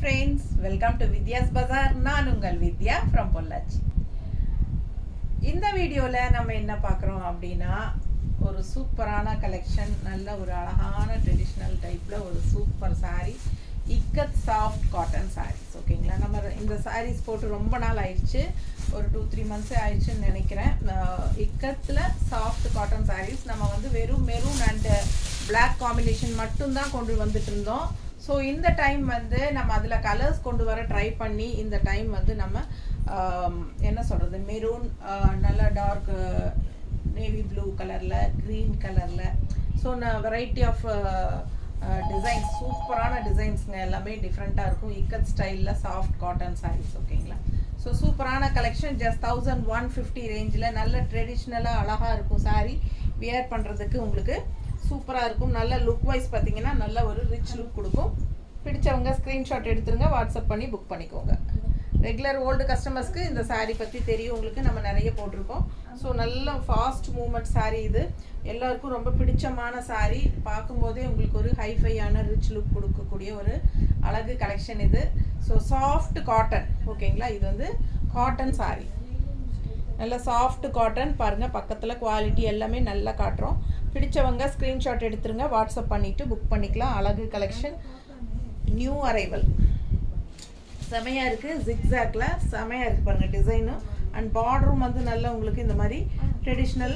friends, welcome to Vidya's Bazaar. நான் உங்கள் வித்யா from Pollachi. இந்த வீடியோல நம்ம என்ன பார்க்குறோம் அப்படின்னா ஒரு சூப்பரான கலெக்ஷன், நல்ல ஒரு அழகான ட்ரெடிஷ்னல் டைப்ல ஒரு super saree, ikat soft cotton sarees. ஓகேங்களா, நம்ம இந்த sarees போட்டு ரொம்ப நாள் ஆயிடுச்சு, ஒரு 2-3 months ஆயிடுச்சுன்னு நினைக்கிறேன். இக்கத்தில் சாஃப்ட் காட்டன் sarees நம்ம வந்து வெறும் மெரூன் அண்ட் பிளாக் காம்பினேஷன் மட்டும்தான் கொண்டு வந்துட்டு இருந்தோம். ஸோ இந்த டைம் வந்து நம்ம அதில் கலர்ஸ் கொண்டு வர ட்ரை பண்ணி இந்த டைம் வந்து நம்ம என்ன சொல்கிறது, மெரூன், நல்லா டார்க் நேவி ப்ளூ கலரில், க்ரீன் கலரில், ஸோ வெரைட்டி ஆஃப் டிசைன்ஸ், சூப்பரான டிசைன்ஸுங்க, எல்லாமே டிஃப்ரெண்ட்டாக இருக்கும். இக்கத் ஸ்டைலில் சாஃப்ட் காட்டன் சாரீஸ். ஓகேங்களா, ஸோ சூப்பரான கலெக்ஷன். ஜஸ்ட் 1150 ரேஞ்சில் நல்ல ட்ரெடிஷ்னலாக அழகாக இருக்கும் சாரீ. வியர் பண்ணுறதுக்கு உங்களுக்கு சூப்பராக இருக்கும். நல்ல லுக் வைஸ் பார்த்தீங்கன்னா நல்ல ஒரு ரிச் லுக் கொடுக்கும். பிடிச்சவங்க ஸ்க்ரீன்ஷாட் எடுத்துருங்க, வாட்ஸ்அப் பண்ணி புக் பண்ணிக்கோங்க. ரெகுலர் ஓல்டு கஸ்டமர்ஸ்க்கு இந்த சாரீ பற்றி தெரியும், உங்களுக்கு நம்ம நிறைய போட்டிருக்கோம். ஸோ நல்ல ஃபாஸ்ட் மூமெண்ட் சாரீ இது, எல்லாருக்கும் ரொம்ப பிடிச்சமான சாரீ. பார்க்கும்போதே உங்களுக்கு ஒரு ஹைஃபையான ரிச் லுக் கொடுக்கக்கூடிய ஒரு அழகு கலெக்ஷன் இது. So soft cotton. ஓகேங்களா, இது வந்து காட்டன் சாரீ, நல்ல சாஃப்ட் காட்டன். பாருங்கள், பக்கத்தில் குவாலிட்டி எல்லாமே நல்லா காட்டுறோம். பிடிச்சவங்க ஸ்க்ரீன்ஷாட் எடுத்துருங்க, வாட்ஸ்அப் பண்ணிவிட்டு புக் பண்ணிக்கலாம். அழகு கலெக்ஷன், நியூ அரைவல், செமையாக இருக்குது. ஜிக்ஸாக்ல செமையாக இருக்குது பாருங்கள் டிசைனும். அண்ட் பார்டரும் வந்து நல்லா உங்களுக்கு இந்த மாதிரி traditional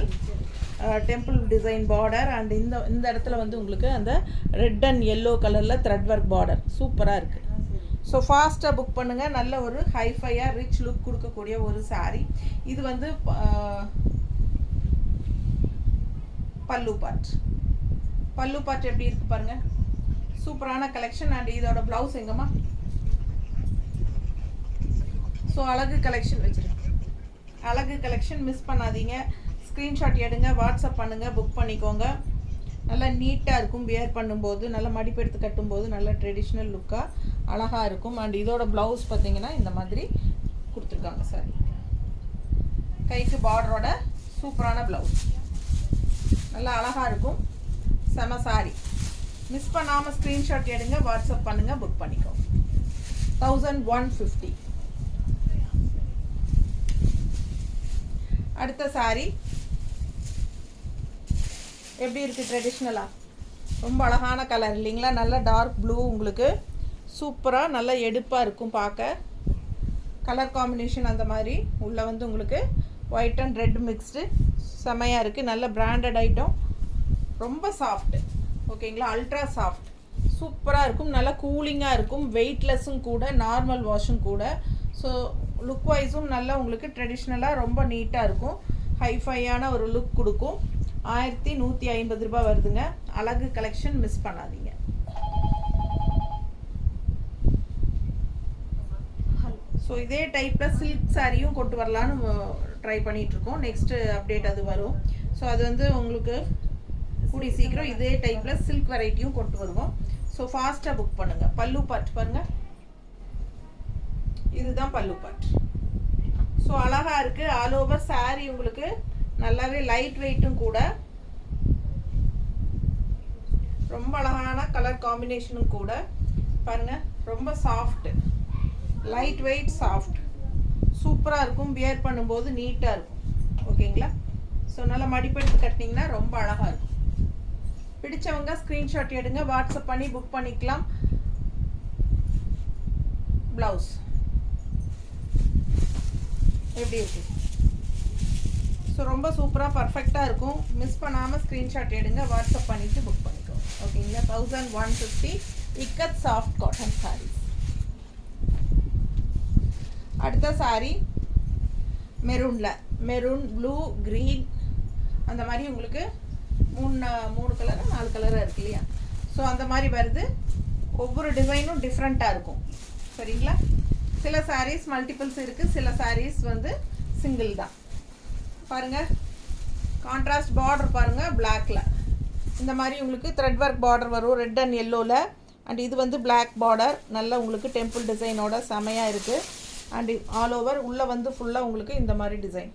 temple design border. And இந்த இடத்துல வந்து உங்களுக்கு அந்த ரெட் அண்ட் எல்லோ கலரில் த்ரெட் ஒர்க் பார்டர் சூப்பராக இருக்குது. ஸோ ஃபாஸ்ட்டாக புக் பண்ணுங்கள். நல்ல ஒரு ஹைஃபையாக ரிச் லுக் கொடுக்கக்கூடிய ஒரு சாரீ இது. வந்து பல்லு பார்ட் எப்படி இருக்குது பாருங்கள், சூப்பரான கலெக்ஷன். அண்ட் இதோட ப்ளவுஸ் எங்கம்மா? ஸோ அழகு கலெக்ஷன் வச்சுருக்கேன், அழகு கலெக்ஷன் மிஸ் பண்ணாதீங்க. ஸ்க்ரீன்ஷாட் எடுங்க, வாட்ஸ்அப் பண்ணுங்கள், புக் பண்ணிக்கோங்க. நல்லா நீட்டாக இருக்கும், வியர் பண்ணும்போது நல்லா மடிப்பு எடுத்து கட்டும்போது நல்ல ட்ரெடிஷ்னல் லுக்காக அழகாக இருக்கும். அண்ட் இதோட ப்ளவுஸ் பார்த்தீங்கன்னா இந்த மாதிரி கொடுத்துருக்காங்க சார், கைக்கு பார்டரோட சூப்பரான ப்ளவுஸ், நல்லா அழகாக இருக்கும். செம சாரி, மிஸ் பண்ணாமல் ஸ்க்ரீன்ஷாட் எடுங்க, வாட்ஸ்அப் பண்ணுங்கள், புக் பண்ணிக்கோங்க. 1150. அடுத்த சாரி எப்படி இருக்குது? ட்ரெடிஷ்னலாக ரொம்ப அழகான கலர் இல்லைங்களா, நல்லா டார்க் ப்ளூ, உங்களுக்கு சூப்பராக நல்லா எடுப்பாக இருக்கும் பார்க்க. கலர் காம்பினேஷன் அந்த மாதிரி உள்ளே வந்து உங்களுக்கு ஒயிட் அண்ட் ரெட் மிக்ஸ்டு செமையாக இருக்குது. நல்ல பிராண்டட் ஐட்டம், ரொம்ப சாஃப்ட்டு. ஓகேங்களா, அல்ட்ரா சாஃப்ட், சூப்பராக இருக்கும். நல்லா கூலிங்காக இருக்கும், வெயிட்லெஸ்ஸும் கூட, நார்மல் வாஷும் கூட. ஸோ லுக் வைஸும் நல்லா உங்களுக்கு ட்ரெடிஷ்னலாக ரொம்ப நீட்டாக இருக்கும், ஹைஃபையான ஒரு லுக் கொடுக்கும். 1150 ரூபாய் வருதுங்க. அழகு கலெக்ஷன், மிஸ் பண்ணாதீங்க. ஸோ இதே டைப்பில் சில்க் சாரியும் கொண்டு வரலான்னு ட்ரை பண்ணிகிட்ருக்கோம். நெக்ஸ்ட்டு அப்டேட் அது வரும். ஸோ அது வந்து உங்களுக்கு கூடி சீக்கிரம் இதே டைப்பில் சில்க் வெரைட்டியும் கொண்டு வருவோம். ஸோ ஃபாஸ்ட்டாக புக் பண்ணுங்கள். பல்லு பார்ட் பாருங்கள், இதுதான் பல்லு பார்ட். ஸோ அழகாக இருக்குது. ஆல் ஓவர் சாரீ உங்களுக்கு நல்லாவே லைட் வெயிட்டும் கூட, ரொம்ப அழகான கலர் காம்பினேஷனும் கூட. பாருங்கள், ரொம்ப சாஃப்ட், லைட் வெயிட், சாஃப்ட், சூப்பராக இருக்கும். வியர் பண்ணும்போது நீட்டாக இருக்கும். ஓகேங்களா, ஸோ நல்லா மடிப்பெடுத்து கட்டினீங்கன்னா ரொம்ப அழகாக இருக்கும். பிடிச்சவங்க ஸ்க்ரீன்ஷாட் எடுங்க, வாட்ஸ்அப் பண்ணி புக் பண்ணிக்கலாம். ப்ளவுஸ் எப்படி இருக்கு? ஸோ ரொம்ப சூப்பராக பர்ஃபெக்டாக இருக்கும். மிஸ் பண்ணாமல் ஸ்க்ரீன்ஷாட் எடுங்க, வாட்ஸ்அப் பண்ணிவிட்டு புக் பண்ணிக்கோங்க. ஓகேங்களா, 1150 இக்கத் சாஃப்ட் காட்டன் சாரீஸ். அடுத்த சாரீ மெரூனில், மெரூன், ப்ளூ, க்ரீன், அந்த மாதிரி உங்களுக்கு மூணு கலராக 4 கலராக இருக்கு இல்லையா? ஸோ அந்த மாதிரி வருது. ஒவ்வொரு டிசைனும் டிஃப்ரெண்ட்டாக இருக்கும். சரிங்களா, சில சாரீஸ் மல்டிபிள்ஸ் இருக்குது, சில சாரீஸ் வந்து சிங்கிள் தான். பாருங்கள், கான்ட்ராஸ்ட் பார்டர் பாருங்கள், பிளாக்ல இந்த மாதிரி உங்களுக்கு த்ரெட் ஒர்க் பார்டர் வரும், ரெட் அண்ட் எல்லோவில். அண்ட் இது வந்து பிளாக் பார்டர், நல்லா உங்களுக்கு டெம்பிள் டிசைனோட செமையாக இருக்குது. அண்ட் ஆல் ஓவர் உள்ளே வந்து ஃபுல்லாக உங்களுக்கு இந்த மாதிரி டிசைன்.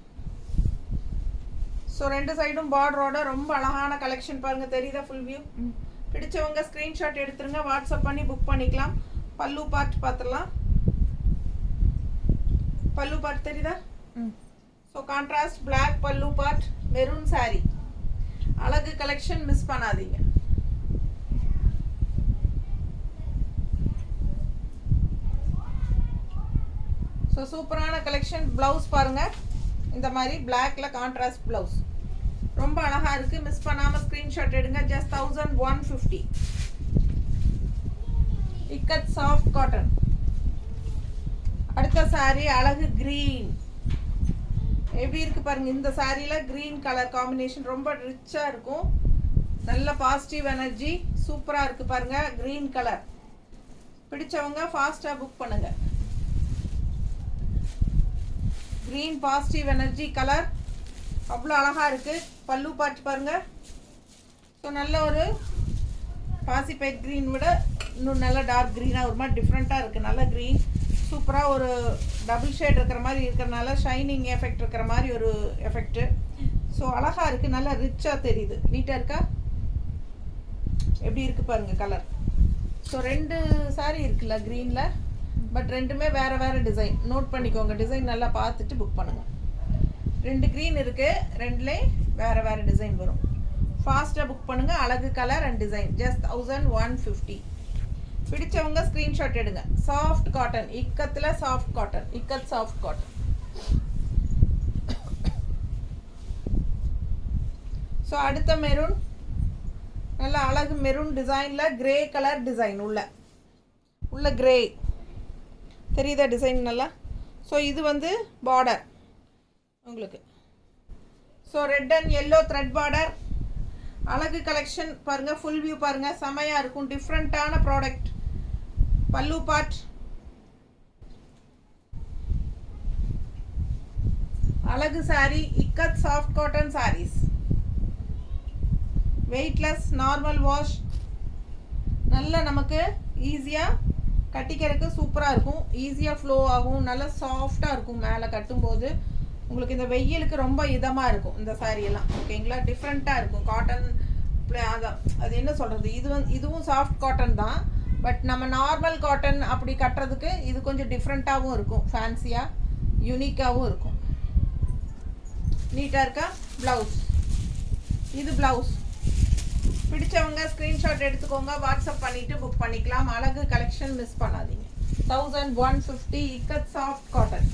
ஸோ ரெண்டு சைடும் பார்டரோட ரொம்ப அழகான கலெக்ஷன் பாருங்கள், தெரியுதா? Full view. பிடிச்சவங்க ஸ்க்ரீன்ஷாட் எடுத்துருங்க, வாட்ஸ்அப் பண்ணி புக் பண்ணிக்கலாம். பல்லு பார்ட் பார்த்துடலாம். பல்லு பார்ட் தெரியுதா? ஸோ கான்ட்ராஸ்ட் பிளாக் பல்லு பார்ட், மெரூன் saree. அழகு கலெக்ஷன் மிஸ் பண்ணாதீங்க. ஸோ சூப்பரான கலெக்ஷன். ப்ளவுஸ் பாருங்க, இந்த மாதிரி பிளாக்ல கான்ட்ராஸ்ட் ப்ளவுஸ் ரொம்ப அழகா இருக்கு. மிஸ் பண்ணாம ஸ்கிரீன்ஷாட் எடுங்க. ஜஸ்ட் 1150. Ikat soft cotton. அடுத்த saree அழகு கிரீன். எப்படி இருக்கு பாருங்க. இந்த சாரியில கிரீன் கலர் காம்பினேஷன் ரொம்ப ரிச்சா இருக்கும். நல்ல பாசிட்டிவ் எனர்ஜி, சூப்பரா இருக்கு பாருங்க. கிரீன் கலர் பிடிச்சவங்க ஃபாஸ்டா புக் பண்ணுங்க. கிரீன் பாசிட்டிவ் எனர்ஜி கலர் அவ்வளோ அழகா இருக்கு. பல்லு பார்த்து பாருங்க. ஸோ நல்ல ஒரு பாசிபைட் க்ரீன் விட இன்னும் நல்ல டார்க் க்ரீனாக ஒரு மாதிரி டிஃப்ரெண்ட்டாக இருக்குது. நல்ல க்ரீன் சூப்பராக ஒரு டபுள் ஷேட் இருக்கிற மாதிரி இருக்கிறனால ஷைனிங் எஃபெக்ட் இருக்கிற மாதிரி ஒரு எஃபெக்ட்டு. ஸோ அழகாக இருக்குது, நல்லா ரிச்சாக தெரியுது. நீட்டாக இருக்கா? எப்படி இருக்குது பாருங்கள் கலர். ஸோ 2 saree இருக்குல்ல க்ரீனில், பட் ரெண்டுமே வேறு வேறு டிசைன். நோட் பண்ணிக்கோங்க, டிசைன் நல்லா பார்த்துட்டு புக் பண்ணுங்கள். 2 க்ரீன் இருக்குது, 2லேயும் வேறு வேறு டிசைன் வரும். ஃபாஸ்ட்டாக புக் பண்ணுங்கள். அழகு கலர் அண்ட் டிசைன். ஜஸ்ட் 1150. பிடிச்சவங்க ஸ்க்ரீன்ஷாட் எடுங்க. சாஃப்ட் காட்டன், இக்கத்தில் soft cotton, ikat soft cotton. So அடுத்த மெரூன், நல்ல அழகு மெரூன் டிசைனில் கிரே கலர் டிசைன் உள்ள கிரே தெரியுதா டிசைன் நல்லா? ஸோ இது வந்து பார்டர் உங்களுக்கு. So red and yellow thread border. அழகு கலெக்ஷன் பாருங்கள். ஃபுல் வியூ பாருங்கள், செமையாக இருக்கும். டிஃப்ரெண்ட்டான ப்ராடக்ட். பல்லு பார்ட் அழகு saree, ikat soft cotton sarees. Weightless, normal wash, நல்ல நமக்கு ஈஸியாக கட்டிக்கிறதுக்கு சூப்பராக இருக்கும். ஈஸியாக ஃப்ளோ ஆகும், நல்லா சாஃப்டாக இருக்கும். மேலே கட்டும்போது உங்களுக்கு இந்த வெயிலுக்கு ரொம்ப இதமாக இருக்கும் இந்த சாரியெல்லாம். ஓகேங்களா? டிஃப்ரெண்ட்டாக இருக்கும். காட்டன் அதான் அது என்ன சொல்கிறது, இதுவும் சாஃப்ட் காட்டன் தான். பட் நம்ம நார்மல் காட்டன் அப்படி கட்டுறதுக்கு இது கொஞ்சம் டிஃப்ரெண்ட்டாகவும் இருக்கும். ஃபேன்சியாக யூனிக்காகவும் இருக்கும். நீட்டாக இருக்கா? ப்ளவுஸ், இது ப்ளவுஸ். பிடிச்சவங்க ஸ்க்ரீன்ஷாட் எடுத்துக்கோங்க, வாட்ஸ்அப் பண்ணிவிட்டு புக் பண்ணிக்கலாம். அழகு கலெக்ஷன் மிஸ் பண்ணாதீங்க. 1150. Ikat soft cotton.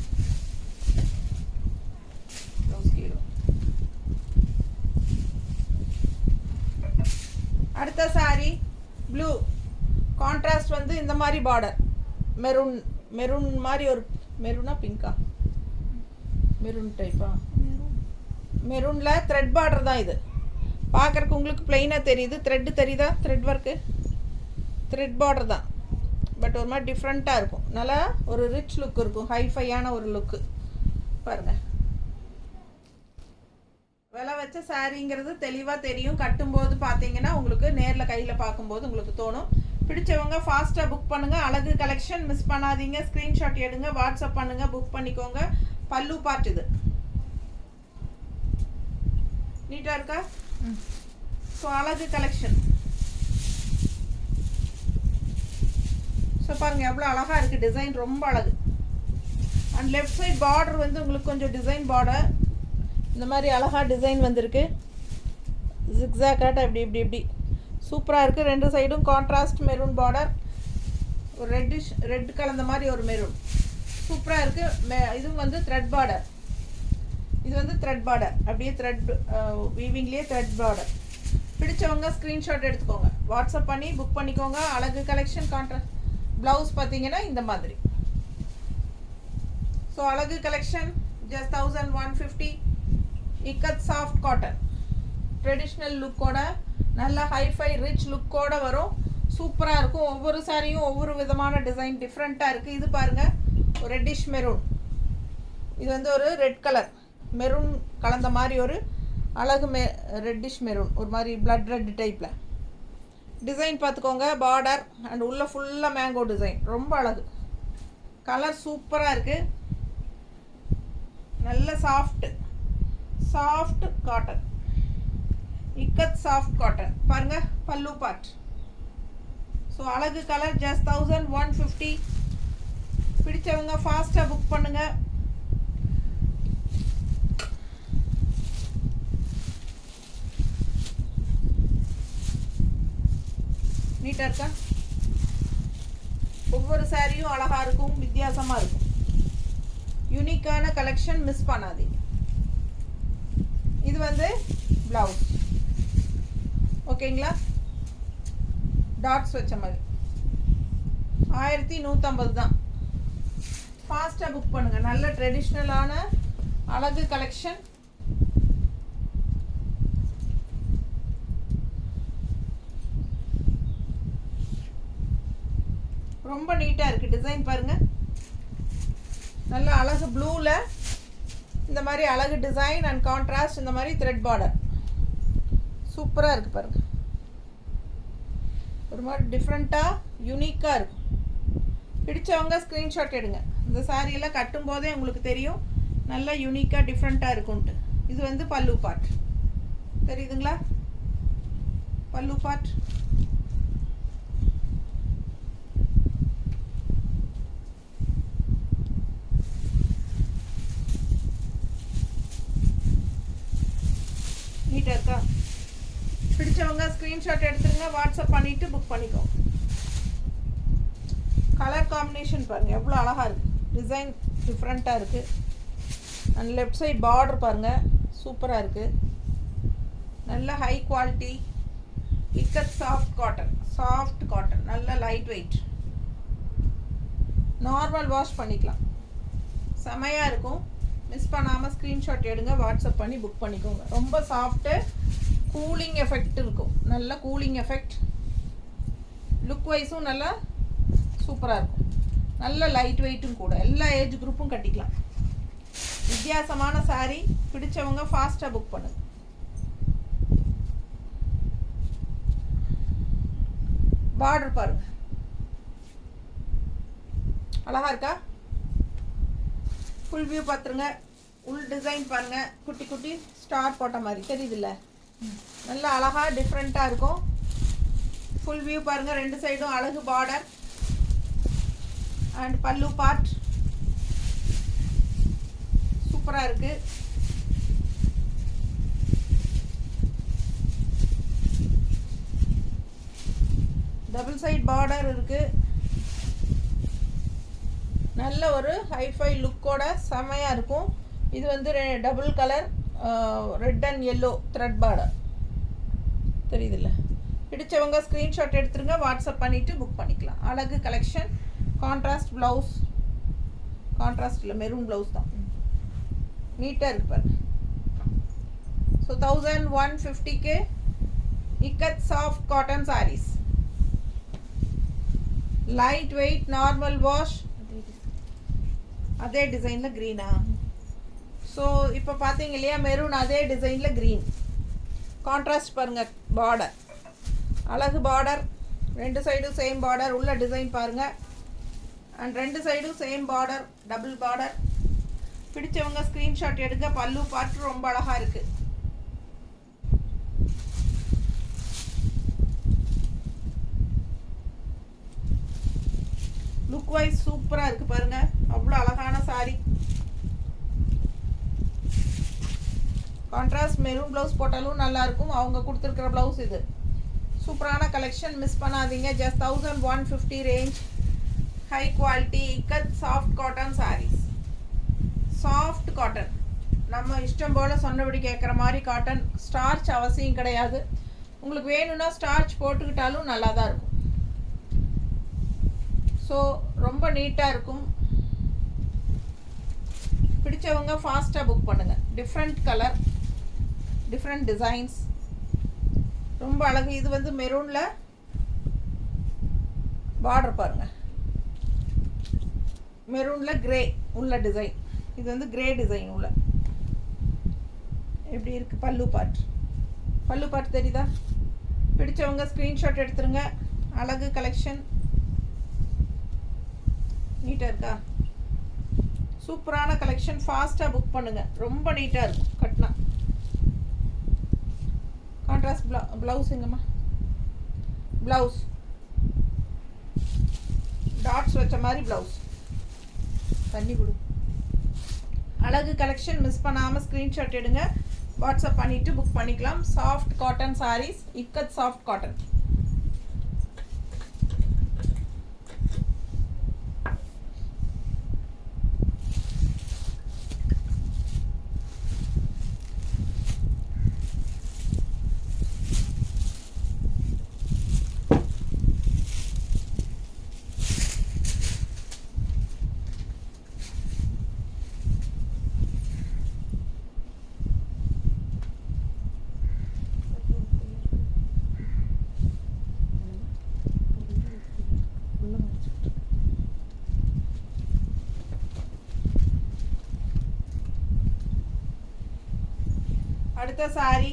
அடுத்த saree ப்ளூ கான்ட்ராஸ்ட் வந்து இந்த மாதிரி பார்டர். மெரூன் மாதிரி ஒரு மெரூனா பிங்கா? மெரூன் டைப்பா? மெரூனில் த்ரெட் பார்டர் தான் இது. பார்க்குறக்கு உங்களுக்கு பிளெயினாக தெரியுது. த்ரெட்டு தெரியுதா? த்ரெட் ஒர்க்கு, த்ரெட் பார்டர் தான். பட் ஒரு மாதிரி டிஃப்ரெண்ட்டாக இருக்கும். நல்லா ஒரு ரிச் லுக் இருக்கும், ஹைஃபையான ஒரு லுக்கு பாருங்கள். விலை வச்ச சாரிங்கிறது தெளிவாக தெரியும். கட்டும்போது பார்த்தீங்கன்னா உங்களுக்கு நேரில் கையில் பார்க்கும்போது உங்களுக்கு தோணும். பிடிச்சவங்க ஃபாஸ்ட்டாக புக் பண்ணுங்கள். அழகு கலெக்ஷன் மிஸ் பண்ணாதீங்க. ஸ்க்ரீன்ஷாட் எடுங்க, வாட்ஸ்அப் பண்ணுங்கள், புக் பண்ணிக்கோங்க. பல்லு பார்ட் இது. நீட்டாக இருக்கா? ஸோ அழகு கலெக்ஷன். ஸோ பாருங்கள் எவ்வளோ அழகாக இருக்குது. டிசைன் ரொம்ப அழகு. அண்ட் லெஃப்ட் சைட் பார்டர் வந்து உங்களுக்கு கொஞ்சம் டிசைன் பார்டர் இந்த மாதிரி அழகாக டிசைன் வந்திருக்கு. ஜிக்ஸாக்காட்ட இப்படி இப்படி இப்படி சூப்பராக இருக்குது. 2 சைடும் கான்ட்ராஸ்ட் மெரூன் பார்டர், ஒரு ரெட் கலந்த மாதிரி ஒரு மெரூன் சூப்பராக இருக்குது. இதுவும் வந்து த்ரெட் பார்டர். இது வந்து த்ரெட் பார்டர், அப்படியே த்ரெட் வீவிங்லேயே த்ரெட் பார்டர். பிடிச்சவங்க ஸ்க்ரீன்ஷாட் எடுத்துக்கோங்க, வாட்ஸ்அப் பண்ணி புக் பண்ணிக்கோங்க. அழகு கலெக்ஷன். கான்ட்ராஸ்ட் ப்ளவுஸ் பார்த்தீங்கன்னா இந்த மாதிரி. ஸோ அழகு collection just 1150. Ikat soft cotton. Traditional லுக்கோட நல்ல ஹைஃபை ரிச் லுக்கோட வரும். சூப்பராக இருக்கும். ஒவ்வொரு சாரியும் ஒவ்வொரு விதமான டிசைன் டிஃப்ரெண்ட்டாக இருக்குது. இது பாருங்கள், ஒரு ரெட்டிஷ் மெரூன். இது வந்து ஒரு ரெட் கலர் மெரூன் கலந்த மாதிரி ஒரு அழகு ரெட்டிஷ் மெரூன், ஒரு மாதிரி பிளட் ரெட் டைப்பில் டிசைன் பார்த்துக்கோங்க. பார்டர் அண்ட் உள்ள ஃபுல்லாக மேங்கோ டிசைன் ரொம்ப அழகு. கலர் சூப்பராக இருக்குது. நல்ல soft cotton, ikat soft cotton. பாருங்க பல்லு பார்ட் ஸோ அழகு கலர் ஜஸ்ட் 1150. பிடிச்சவங்க ஃபாஸ்ட்டாக புக் பண்ணுங்க. நீட்டாக இருக்கா? ஒவ்வொரு சாரியும் அழகாக இருக்கும், வித்தியாசமாக இருக்கும். யூனிக்கான கலெக்ஷன், மிஸ் பண்ணாதீங்க. இது வந்து ப்ளவுஸ். ஓகேங்களா? டாட்ஸ் வச்ச மாதிரி 1150 தான். ஃபாஸ்ட்டாக புக் பண்ணுங்கள். நல்ல ட்ரெடிஷ்னலான அழகு கலெக்ஷன். ரொம்ப நீட்டாக இருக்குது. டிசைன் பாருங்கள், நல்ல அழகு ப்ளூவில் இந்த மாதிரி அழகு டிசைன் அண்ட் கான்ட்ராஸ்ட், இந்த மாதிரி த்ரெட் பார்டர் சூப்பராக இருக்குது பாருங்கள். ஒரு மாதிரி டிஃப்ரெண்ட்டாக யூனிக்காக இருக்கும். பிடிச்சவங்க ஸ்க்ரீன்ஷாட் எடுங்க. இந்த சாரியெல்லாம் கட்டும் போதே உங்களுக்கு தெரியும் நல்லா யூனிக்காக டிஃப்ரெண்ட்டாக இருக்கும்ன்ட்டு. இது வந்து பல்லு பார்ட், தெரியுதுங்களா? பல்லு பார்ட். நீட்டாக இருக்கா? பிடிச்சவங்க ஸ்க்ரீன்ஷாட் எடுத்துருங்க, வாட்ஸ்அப் பண்ணிவிட்டு புக் பண்ணிக்கோங்க. கலர் காம்பினேஷன் பாருங்கள் எவ்வளோ அழகாக இருக்குது. டிசைன் டிஃப்ரெண்ட்டாக இருக்குது. அண்ட் லெஃப்ட் சைட் பார்டர் பாருங்கள் சூப்பராக இருக்குது. நல்ல high quality ikat soft cotton, நல்ல லைட் வெயிட். நார்மல் வாஷ் பண்ணிக்கலாம், செமையாக இருக்கும். மிஸ் பண்ணாமல் ஸ்க்ரீன்ஷாட் எடுங்க, வாட்ஸ்அப் பண்ணி புக் பண்ணிக்கோங்க. ரொம்ப சாஃப்ட்டு, கூலிங் எஃபெக்ட் இருக்கும். நல்ல கூலிங் எஃபெக்ட். லுக் வைஸும் நல்லா சூப்பராக இருக்கும். நல்ல லைட் வெயிட்டும் கூட. எல்லா ஏஜ் குரூப்பும் கட்டிக்கலாம். வித்தியாசமான சாரீ. பிடிச்சவங்க ஃபாஸ்ட்டாக புக் பண்ணுங்க. பார்டர் பாருங்க அழகா இருக்கா? ஃபுல் வியூ பார்த்துருங்க. உள் டிசைன் பாருங்க, குட்டி குட்டி ஸ்டார் போட்ட மாதிரி தெரியுதுல்ல? நல்லா அழகா டிஃப்ரெண்ட்டாக இருக்கும். ஃபுல் வியூ பாருங்க. ரெண்டு சைடும் அழகு பார்டர் அண்ட் பல்லு பார்ட் சூப்பராக இருக்கு. டபுள் சைட் பார்டர் இருக்கு. நல்ல ஒரு ஹைஃபை லுக்கோட செமையாக இருக்கும். இது வந்து double colour red and yellow thread border தெரியுதுல்ல? பிடிச்சவங்க ஸ்க்ரீன்ஷாட் எடுத்துருங்க, வாட்ஸ்அப் பண்ணிவிட்டு புக் பண்ணிக்கலாம். அழகு கலெக்ஷன். கான்ட்ராஸ்ட் ப்ளவுஸ், கான்ட்ராஸ்ட் இல்லை மெரூன் ப்ளவுஸ் தான். நீட்டாக இருக்கு பாருங்க. ஸோ 1150க்கு ikat soft cotton saris. Light weight, normal wash. அதே டிசைனில் க்ரீனா? ஸோ இப்போ பார்த்தீங்க இல்லையா, மெரூன் அதே டிசைனில் க்ரீன். கான்ட்ராஸ்ட் பாருங்கள். பார்டர் அழகு பார்டர், ரெண்டு சைடும் சேம் பார்டர். உள்ள டிசைன் பாருங்கள். அண்ட் ரெண்டு சைடும் சேம் பார்டர், டபுள் பார்டர். பிடிச்சவங்க ஸ்க்ரீன்ஷாட் எடுங்க. பல்லு பார்த்து ரொம்ப அழகாக இருக்குது. லுக் வைஸ் சூப்பராக இருக்குது பாருங்கள். அவ்வளோ அழகான சாரி. கான்ட்ராஸ்ட் மெரூன் ப்ளவுஸ் போட்டாலும் நல்லாயிருக்கும். அவங்க கொடுத்துருக்குற ப்ளவுஸ் இது. சூப்பரான கலெக்ஷன், மிஸ் பண்ணாதீங்க. Just 1150 range. High quality ikat soft cotton saris. Soft cotton, நம்ம இஷ்டம் போல் சொன்னபடி கேட்குற மாதிரி காட்டன். ஸ்டார்ச் அவசியம் கிடையாது. உங்களுக்கு வேணும்னா ஸ்டார்ச் போட்டுக்கிட்டாலும் நல்லா தான் இருக்கும். ஸோ ரொம்ப நீட்டாக இருக்கும். பிடிச்சவங்க ஃபாஸ்ட்டாக புக் பண்ணுங்கள். டிஃப்ரெண்ட் கலர், டிஃப்ரெண்ட் டிசைன்ஸ், ரொம்ப அழகு. இது வந்து மெரூனில் பார்டர் பாருங்கள். மெரூனில் கிரே உள்ள டிசைன். இது வந்து கிரே டிசைன் உள்ள. எப்படி இருக்குது? பல்லு பார்ட் தெரியுதா? பிடிச்சவங்க ஸ்க்ரீன்ஷாட் எடுத்துருங்க. அழகு கலெக்ஷன். நீட்டாக இருக்கா? சூப்பரான கலெக்ஷன். ஃபாஸ்ட்டாக புக் பண்ணுங்கள். ரொம்ப நீட்டாக இருக்கும் கட்டினா. கான்ட்ராஸ்ட் ப்ளவுஸ் எங்கம்மா? ப்ளவுஸ் டாட்ஸ் வச்ச மாதிரி ப்ளவுஸ். தண்ணி கொடு. அழகு கலெக்ஷன் மிஸ் பண்ணாமல் ஸ்க்ரீன்ஷாட் எடுங்க, வாட்ஸ்அப் பண்ணிவிட்டு புக் பண்ணிக்கலாம். Soft cotton saris, ikat soft cotton. அடுத்த சாரி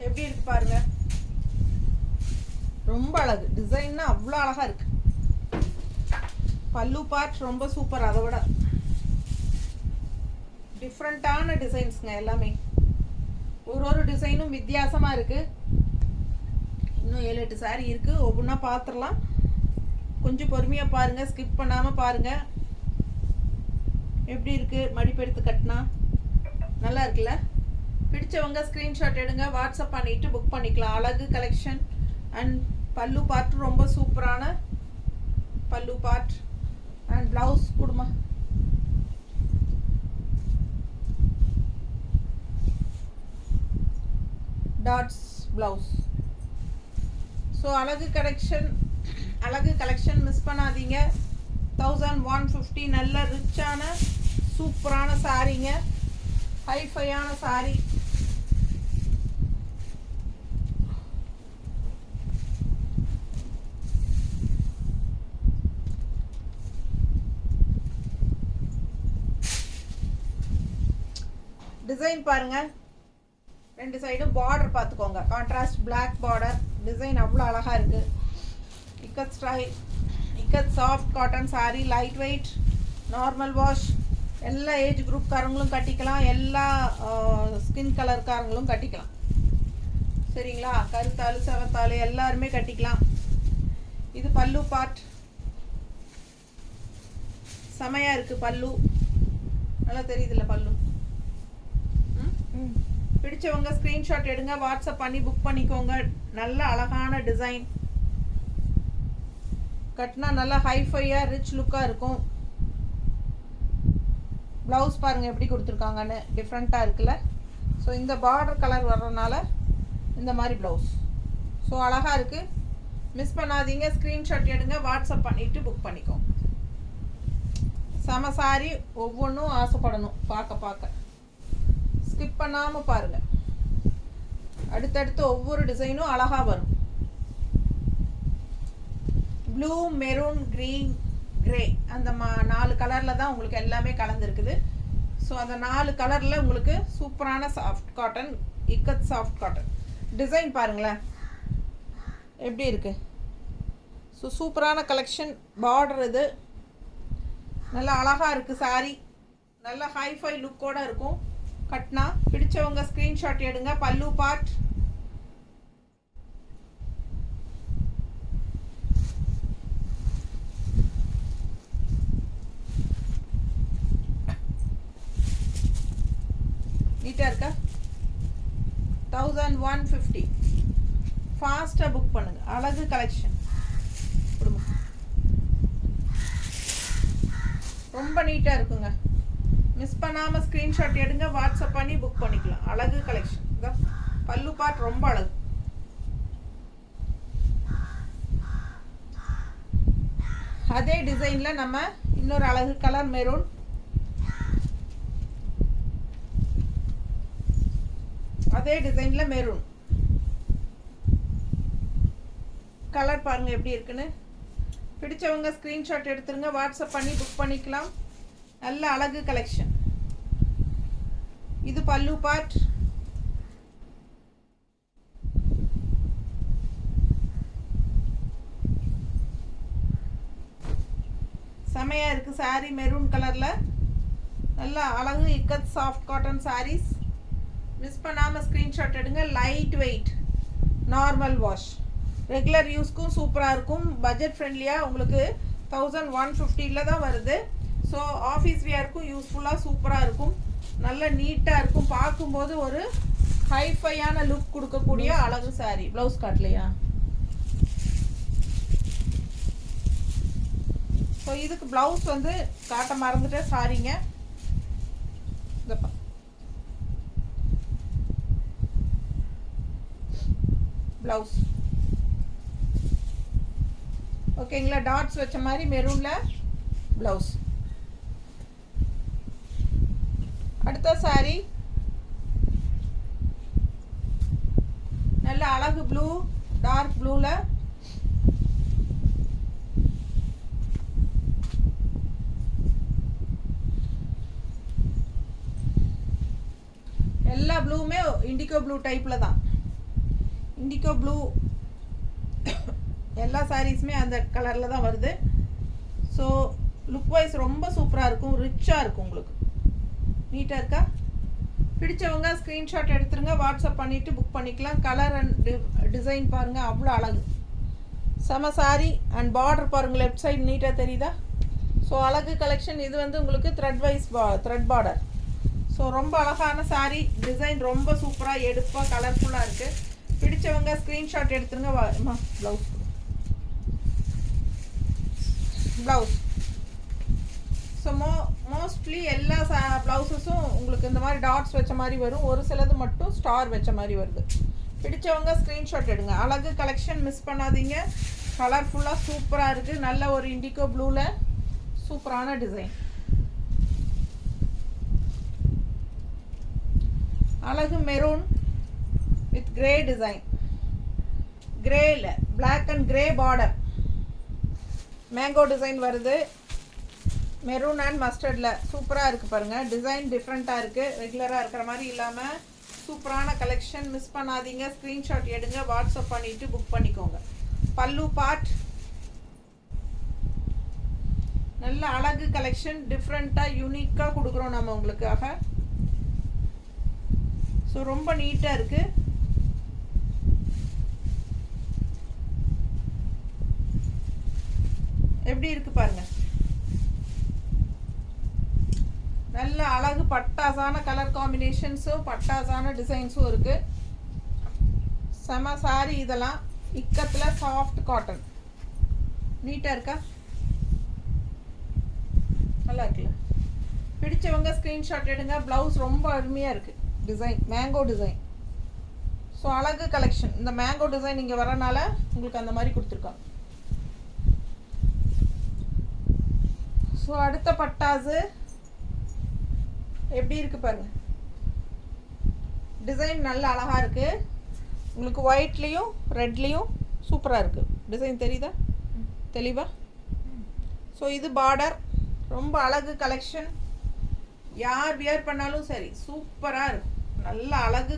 எப்படி இருக்கு பாருங்க. ரொம்ப அழகு டிசைன்னா அவ்வளோ அழகா இருக்கு. பல்லு பார்ட் ரொம்ப சூப்பர். அதை விட டிஃப்ரெண்ட்டான டிசைன்ஸுங்க எல்லாமே. ஒரு டிசைனும் வித்தியாசமாக இருக்கு. இன்னும் 7-8 சாரி இருக்கு, ஒவ்வொன்றா பார்த்துடலாம். கொஞ்சம் பொறுமையாக பாருங்க, ஸ்கிப் பண்ணாமல் பாருங்க. எப்படி இருக்கு மடிப்பு எடுத்து கட்டினா நல்லா இருக்குல்ல. பிடிச்சவங்க ஸ்க்ரீன்ஷாட் எடுங்க, வாட்ஸ்அப் பண்ணிட்டு புக் பண்ணிக்கலாம். அழகு கலெக்ஷன் அண்ட் பல்லு பார்ட் ரொம்ப சூப்பரான பல்லு பார்ட் அண்ட் ப்ளவுஸ் கொடுமா. Dots blouse. ஸோ அழகு கலெக்ஷன் மிஸ் பண்ணாதீங்க. 1150 நல்ல ரிச்சான சூப்பரான சாரீங்க, ஹைஃபையான சாரி. டிசைன் பாருங்க, 2 சைடும் பார்டர் பார்த்துக்கோங்க. Contrast black border. டிசைன் அவ்வளோ அழகா இருக்கு. Ikat style, ikat soft cotton sorry, light weight, normal wash. எல்லா ஏஜ் குரூப்காரங்களும் கட்டிக்கலாம், எல்லா ஸ்கின் கலர்காரங்களும் கட்டிக்கலாம். சரிங்களா? கருத்தாள் செவத்தாள் எல்லாருமே கட்டிக்கலாம். இது பல்லு பார்ட். செமையாக இருக்குது பல்லு. நல்லா தெரியுதுல்ல பல்லு. பிடிச்சவங்க ஸ்க்ரீன்ஷாட் எடுங்க, வாட்ஸ்அப் பண்ணி புக் பண்ணிக்கோங்க. நல்ல அழகான டிசைன். கட்டினா நல்லா ஹைஃபையாக ரிச் லுக்காக இருக்கும். ப்ளவுஸ் பாருங்கள் எப்படி கொடுத்துருக்காங்கன்னு, டிஃப்ரெண்ட்டாக இருக்குல்ல. ஸோ இந்த பார்டர் கலர் வர்றதுனால இந்த மாதிரி ப்ளவுஸ். ஸோ அழகாக இருக்குது. மிஸ் பண்ணாதீங்க, ஸ்க்ரீன்ஷாட் எடுங்க, வாட்ஸ்அப் பண்ணிவிட்டு புக் பண்ணிக்கோங்க. செம சாரி, ஒவ்வொன்றும் ஆசைப்படணும் பார்க்க. ஸ்கிப் பண்ணாமல் பாருங்கள். அடுத்தடுத்து ஒவ்வொரு டிசைனும் அழகாக வரும். ப்ளூ, மெரூன், க்ரீன், கிரே, அந்த 4 கலரில் தான் உங்களுக்கு எல்லாமே கலந்துருக்குது. ஸோ அந்த 4 கலரில் உங்களுக்கு சூப்பரான soft cotton, ikat soft cotton. Design பாருங்களேன் எப்படி இருக்குது. ஸோ சூப்பரான கலெக்ஷன். பார்டர் இது நல்லா அழகாக இருக்குது. சாரி நல்லா ஹைஃபை லுக்கோடு இருக்கும் கட்டினா. பிடிச்சவங்க ஸ்க்ரீன்ஷாட் எடுங்க. பல்லு பார்ட். நீட்டாக இருக்கா? 1150. ஃபாஸ்ட்டாக புக் பண்ணுங்க. அழகு கலெக்ஷன் கொடுங்க. ரொம்ப நீட்டாக இருக்குங்க. மிஸ் பண்ணாமல் ஸ்க்ரீன்ஷாட் எடுங்க, வாட்ஸ்அப் பண்ணி புக் பண்ணிக்கலாம். அழகு கலெக்ஷன். இதான் பல்லு பார்ட் ரொம்ப அழகு. அதே டிசைனில் நம்ம இன்னொரு அழகு கலர் மெரூன். அதே டிசைனில் மெரூன் கலர் பாருங்கள் எப்படி இருக்குன்னு. பிடிச்சவங்க ஸ்க்ரீன்ஷாட் எடுத்துருங்க, வாட்ஸ்அப் பண்ணி புக் பண்ணிக்கலாம். நல்ல அழகு கலெக்ஷன். இது பல்லு பார்ட். செமையாக இருக்குது சாரி, மெரூன் கலரில். நல்லா அழகு ikat soft cotton sarees. Miss பண்ணாமல் ஸ்க்ரீன்ஷாட் எடுங்க. Light weight, normal wash. Regular யூஸ்க்கும் சூப்பராக இருக்கும். பட்ஜெட் ஃப்ரெண்ட்லியாக உங்களுக்கு 1150 தான் வருது. ஸோ ஆஃபீஸ் வியருக்கும் யூஸ்ஃபுல்லாக சூப்பராக இருக்கும். நல்ல நீட்டாக இருக்கும். பார்க்கும்போது ஒரு ஹைஃபையான லுக் கொடுக்கக்கூடிய அழகு சாரி. ப்ளவுஸ் காட்டலையா? ஸோ இதுக்கு ப்ளவுஸ் வந்து காட்ட மறந்துட்டேன், சாரிங்க. ப்ளவுஸ் ஓகேங்களா? டாட்ஸ் வச்ச மாதிரி மெரூனில் ப்ளவுஸ். அடுத்த சாரி நல்ல அழகு ப்ளூ, டார்க் ப்ளூவில் எல்லா ப்ளூவுமே இண்டிகோ ப்ளூ டைப்பில் தான். இண்டிகோ ப்ளூ எல்லா சாரீஸுமே அந்த கலரில் தான் வருது. ஸோ லுக் வைஸ் ரொம்ப சூப்பராக இருக்கும். ரிச்சாக இருக்கும். உங்களுக்கு நீட்டாக இருக்கா? பிடிச்சவங்க ஸ்க்ரீன்ஷாட் எடுத்துருங்க, வாட்ஸ்அப் பண்ணிவிட்டு புக் பண்ணிக்கலாம். கலர் அண்ட் டிசைன் பாருங்கள், அவ்வளோ அழகு. செம சாரி. அண்ட் பார்டர் பாருங்கள், லெஃப்ட் சைடு நீட்டாக தெரியுதா? ஸோ அழகு கலெக்ஷன். இது வந்து உங்களுக்கு thread wise thread border. So ரொம்ப அழகான சாரி. டிசைன் ரொம்ப சூப்பராக எடுப்பாக கலர்ஃபுல்லாக இருக்குது. பிடிச்சவங்க ஸ்க்ரீன்ஷாட் எடுத்துருங்க. Blouse blouse. ஸோ மோஸ்ட்லி எல்லா ப்ளவுஸஸும் உங்களுக்கு இந்த மாதிரி டாட்ஸ் வச்ச மாதிரி வரும். ஒரு சிலது மட்டும் ஸ்டார் வச்ச மாதிரி வருது. பிடிச்சவங்க ஸ்க்ரீன்ஷாட் எடுங்க. அழகு கலெக்ஷன் மிஸ் பண்ணாதீங்க. கலர்ஃபுல்லாக சூப்பராக இருக்குது. நல்ல ஒரு இண்டிகோ ப்ளூவில் சூப்பரான டிசைன். அழகு மெரூன் வித் கிரே டிசைன். கிரேல black and grey border mango design வருது. மெரூன் அண்ட் மஸ்டர்டில் சூப்பராக இருக்குது பாருங்கள். டிசைன் டிஃப்ரெண்ட்டாக இருக்குது. ரெகுலராக இருக்கிற மாதிரி இல்லாமல் சூப்பரான கலெக்ஷன். மிஸ் பண்ணாதீங்க. ஸ்க்ரீன்ஷாட் எடுங்க, வாட்ஸ்அப் பண்ணிவிட்டு புக் பண்ணிக்கோங்க. பல்லு பார்ட் நல்ல அழகு கலெக்ஷன். டிஃப்ரெண்ட்டாக யூனிக்காக கொடுக்குறோம் நம்ம உங்களுக்காக. ஸோ ரொம்ப நீட்டாக இருக்குது. எப்படி இருக்குது பாருங்கள். நல்ல அழகு பட்டாசான கலர் காம்பினேஷன்ஸும் பட்டாசான டிசைன்ஸும் இருக்குது. செம சாரி. இதெல்லாம் இக்கத்தில் சாஃப்ட் காட்டன். நீட்டாக இருக்கா? நல்லா இருக்குல்ல? பிடிச்சவங்க ஸ்க்ரீன்ஷாட் எடுங்க. ப்ளவுஸ் ரொம்ப அருமையாக இருக்குது. Design mango design. ஸோ அழகு கலெக்ஷன். இந்த மேங்கோ டிசைன் இங்கே வரனால உங்களுக்கு அந்த மாதிரி கொடுத்துருக்காங்க. ஸோ அடுத்த பட்டாசு எப்படி இருக்குது பாருங்கள். டிசைன் நல்ல அழகாக இருக்குது. உங்களுக்கு ஒயிட்லேயும் ரெட்லேயும் சூப்பராக இருக்குது. டிசைன் தெரியுதா தெளிவா? ஸோ இது பார்டர். ரொம்ப அழகு கலெக்ஷன். யார் வியர் பண்ணாலும் சரி சூப்பராக இருக்கும். நல்ல அழகு,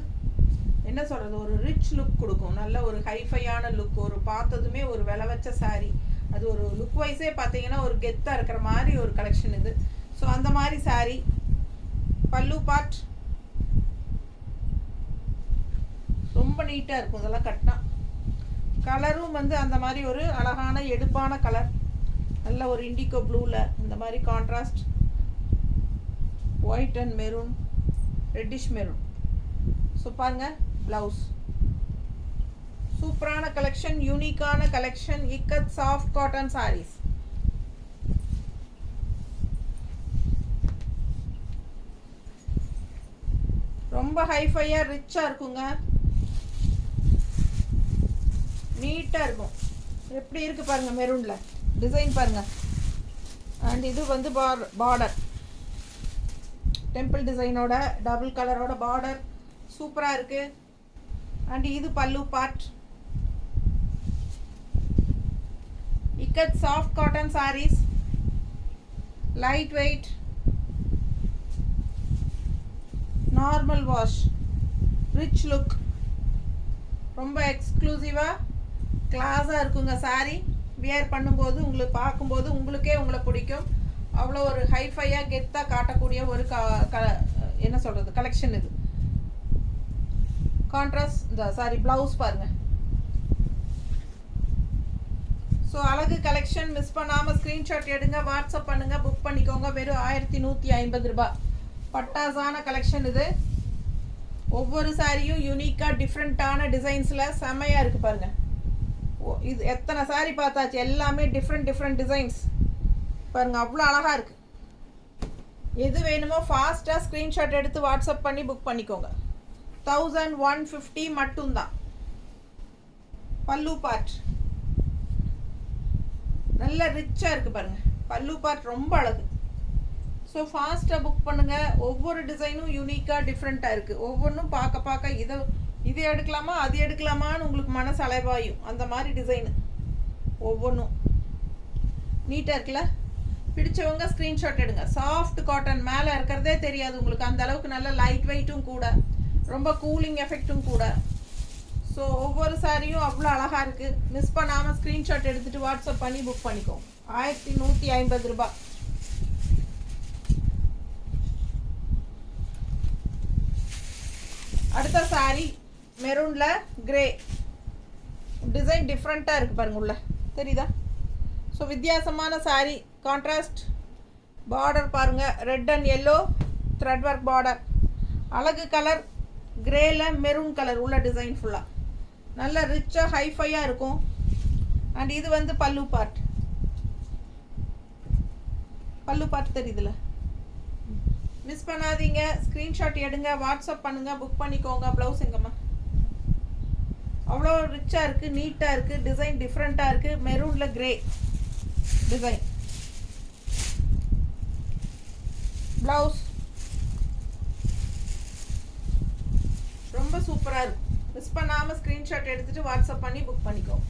என்ன சொல்கிறது, ஒரு ரிச் லுக் கொடுக்கும். நல்ல ஒரு ஹைஃபையான லுக். ஒரு பார்த்ததுமே ஒரு விலை வச்ச சாரி. அது ஒரு லுக் வைஸே பார்த்தீங்கன்னா ஒரு கெத்தாக இருக்கிற மாதிரி ஒரு கலெக்ஷன் இது. ஸோ அந்த மாதிரி சாரி. பல்லு பார்ட் ரொம்ப நீட்டாக இருக்கும். இதெல்லாம் கட்டினா கலரும் வந்து அந்த மாதிரி ஒரு அழகான எடுப்பான கலர். நல்ல ஒரு இண்டிகோ ப்ளூவில் இந்த மாதிரி contrast white and maroon, reddish maroon. So பாருங்கள் ப்ளவுஸ். சூப்பரான கலெக்ஷன், யூனிக்கான collection. Ikat soft cotton saris. ரொம்ப ஹைஃபையாக ரிச்சாக இருக்குங்க. நீட்டாக இருக்கும். எப்படி இருக்குது பாருங்கள். மெரூனில் டிசைன் பாருங்கள். அண்ட் இது வந்து பார்டர் டெம்பிள் டிசைனோட டபுள் கலரோட பார்டர் சூப்பராக இருக்குது. அண்ட் இது pallu part. Ikat soft cotton saris. Light weight, normal wash, rich look. ரொம்ப எக்ஸ்க்ளூசிவாக கிளாஸாக இருக்குங்க சாரீ. வியர் பண்ணும்போது உங்களுக்கு பார்க்கும்போது உங்களுக்கே உங்களை பிடிக்கும். அவ்வளோ ஒரு ஹைஃபையாக கெத்தாக காட்டக்கூடிய ஒரு என்ன சொல்கிறது கலெக்ஷன் இது. கான்ட்ராஸ்ட் இந்த சாரி ப்ளவுஸ் பாருங்கள். ஸோ அழகு கலெக்ஷன் மிஸ் பண்ணாமல் ஸ்க்ரீன்ஷாட் எடுங்க, வாட்ஸ்அப் பண்ணுங்கள், புக் பண்ணிக்கோங்க. வெறும் 1150 ரூபாய். பட்டாசான கலெக்ஷன் இது. ஒவ்வொரு சாரியும் யூனிக்காக டிஃப்ரெண்ட்டான டிசைன்ஸில் செம்மையாக இருக்குது பாருங்கள். இது எத்தனை சாரி பார்த்தாச்சு, எல்லாமே டிஃப்ரெண்ட் டிசைன்ஸ் பாருங்கள், அவ்வளோ அழகாக இருக்குது. எது வேணுமோ ஃபாஸ்ட்டாக ஸ்க்ரீன்ஷாட் எடுத்து வாட்ஸ்அப் பண்ணி புக் பண்ணிக்கோங்க. 1150 மட்டும்தான். பல்லு பார்ட் நல்ல ரிச்சாக இருக்குது பாருங்கள். பல்லு பார்ட் ரொம்ப அழகு. ஸோ ஃபாஸ்ட்டாக புக் பண்ணுங்கள். ஒவ்வொரு டிசைனும் யூனிக்காக டிஃப்ரெண்ட்டாக இருக்குது. ஒவ்வொன்றும் பார்க்க இது எடுக்கலாமா அது எடுக்கலாமான்னு உங்களுக்கு மனசு அலைவாயும். அந்த மாதிரி டிசைனு ஒவ்வொன்றும் நீட்டாக இருக்குல்ல. பிடிச்சவங்க ஸ்க்ரீன்ஷாட் எடுங்க. சாஃப்ட் காட்டன் மேலே இருக்கிறதே தெரியாது உங்களுக்கு. அந்த அளவுக்கு நல்ல லைட் வெயிட்டும் கூட, ரொம்ப கூலிங் எஃபெக்ட்டும் கூட. ஸோ ஒவ்வொரு சாரியும் அவ்வளோ அழகாக இருக்குது. மிஸ் பண்ணாமல் ஸ்க்ரீன்ஷாட் எடுத்துகிட்டு வாட்ஸ்அப் பண்ணி புக் பண்ணிக்கோங்க. 1150 ரூபாய். அடுத்த சாரி மெரூனில் கிரே டிசைன் டிஃப்ரெண்ட்டாக இருக்குது பாருங்கள். உள்ள தெரியுதா? ஸோ வித்தியாசமான சாரி. கான்ட்ராஸ்ட் பார்டர் பாருங்கள், red and yellow thread work border. அழகு கலர் கிரேல மெரூன் கலர் உள்ள டிசைன் ஃபுல்லாக நல்ல ரிச்சாக ஹைஃபையாக இருக்கும். அண்ட் இது வந்து பல்லு பார்ட். பல்லு பார்ட் தெரியுதுல. மிஸ் பண்ணாதீங்க, ஸ்க்ரீன்ஷாட் எடுங்க, வாட்ஸ்அப் பண்ணுங்கள், புக் பண்ணிக்கோங்க. ப்ளவுஸ் எங்கம்மா? அவ்வளோ ரிச்சாக இருக்குது, நீட்டாக இருக்குது, டிசைன் டிஃப்ரெண்ட்டாக இருக்குது. மெரூனில் கிரே டிசைன். ப்ளவுஸ் ரொம்ப சூப்பராக இருக்கும். மிஸ் பண்ணாமல் ஸ்க்ரீன்ஷாட் எடுத்துகிட்டு வாட்ஸ்அப் பண்ணி புக் பண்ணிக்கோங்க.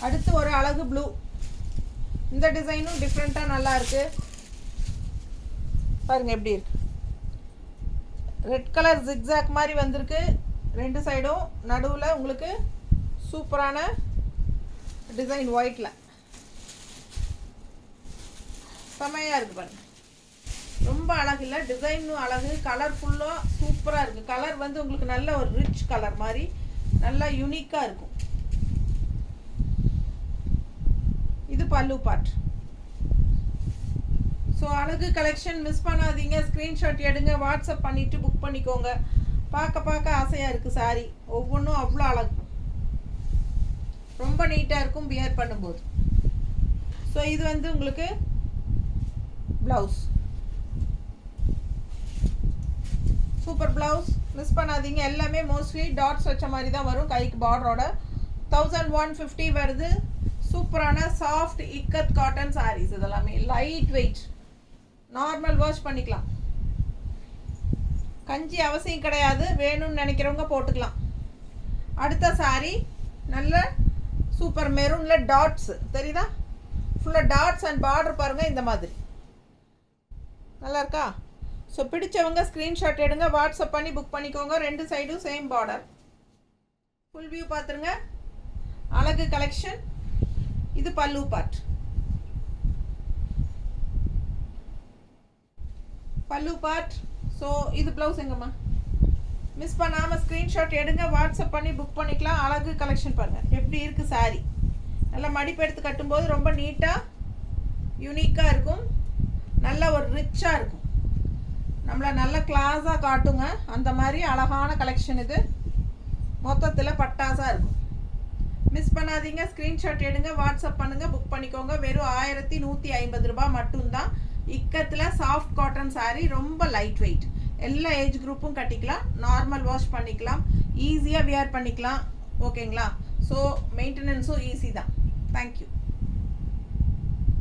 அடுத்து ஒரு அழகு ப்ளூ. இந்த டிசைனும் டிஃப்ரெண்ட்டாக நல்லா இருக்கு பாருங்க. எப்படி இருக்கு? ரெட் கலர் ஜிக்ஸாக் மாதிரி வந்திருக்கு ரெண்டு சைடும். நடுவில் உங்களுக்கு சூப்பரான டிசைன் ஒயிட்டில் செமையாக இருக்குது பாருங்க. ரொம்ப அழகு இல்லை, டிசைனும் அழகு, கலர்ஃபுல்லாக சூப்பராக இருக்குது. கலர் வந்து உங்களுக்கு நல்ல ஒரு ரிச் கலர் மாதிரி நல்லா யூனிக்காக இருக்கும். இது பல்லு பார்ட். ஸோ அழகு கலெக்ஷன் மிஸ் பண்ணாதீங்க. ஸ்க்ரீன்ஷாட் எடுங்க, வாட்ஸ்அப் பண்ணிவிட்டு புக் பண்ணிக்கோங்க. பார்க்க ஆசையாக இருக்குது சாரி. ஒவ்வொன்றும் அவ்வளோ அழகு, ரொம்ப நீட்டாக இருக்கும் வியர் பண்ணும்போது. ஸோ இது வந்து உங்களுக்கு ப்ளவுஸ். சூப்பர் ப்ளவுஸ், மிஸ் பண்ணாதீங்க. எல்லாமே மோஸ்ட்லி டாட்ஸ் வச்ச மாதிரி தான் வரும். கைக்கு பார்டரோட 1150 வருது. சூப்பரான சாஃப்ட் இக்கத் காட்டன் சாரீஸ். இதெல்லாமே லைட் வெயிட், நார்மல் வாஷ் பண்ணிக்கலாம். கஞ்சி அவசியம் கிடையாது, வேணும்னு நினைக்கிறவங்க போட்டுக்கலாம். அடுத்த சாரீ நல்ல சூப்பர் மெரூனில் டாட்ஸ் தெரியுதா? ஃபுல்லாக டாட்ஸ் அண்ட் பார்டர் பாருங்கள், இந்த மாதிரி நல்லா இருக்கா? ஸோ பிடிச்சவங்க ஸ்க்ரீன்ஷாட் எடுங்க, வாட்ஸ்அப் பண்ணி புக் பண்ணிக்கோங்க. ரெண்டு சைடும் சேம் பார்டர். ஃபுல் வியூ பார்த்துருங்க. அழகு கலெக்ஷன். இது பல்லு பார்ட். பல்லு பார்ட். ஸோ இது ப்ளவுஸ் எங்கம்மா? மிஸ் பண்ணாமல் ஸ்க்ரீன்ஷாட் எடுங்க, வாட்ஸ்அப் பண்ணி புக் பண்ணிக்கலாம். அழகு கலெக்ஷன் பாருங்கள் எப்படி இருக்குது சாரி. நல்லா மடிப்பு எடுத்து கட்டும்போது ரொம்ப நீட்டாக யூனிக்காக இருக்கும். நல்ல ஒரு ரிச்சாக இருக்கும், நம்மளை நல்ல கிளாஸாக காட்டுங்க. அந்த மாதிரி அழகான கலெக்ஷன் இது. மொத்தத்தில் பட்டாசாக இருக்கும். மிஸ் பண்ணாதீங்க, ஸ்க்ரீன்ஷாட் எடுங்க, வாட்ஸ்அப் பண்ணுங்கள், புக் பண்ணிக்கோங்க. வெறும் 1150 ரூபாய் மட்டும்தான். இக்கத்தில் சாஃப்ட் காட்டன் சாரீ, ரொம்ப லைட் வெயிட். எல்லா ஏஜ் குரூப்பும் கட்டிக்கலாம், நார்மல் வாஷ் பண்ணிக்கலாம், ஈஸியாக வியர் பண்ணிக்கலாம். ஓகேங்களா? ஸோ மெயின்டெனன்ஸும் ஈஸி தான். தேங்க்யூ.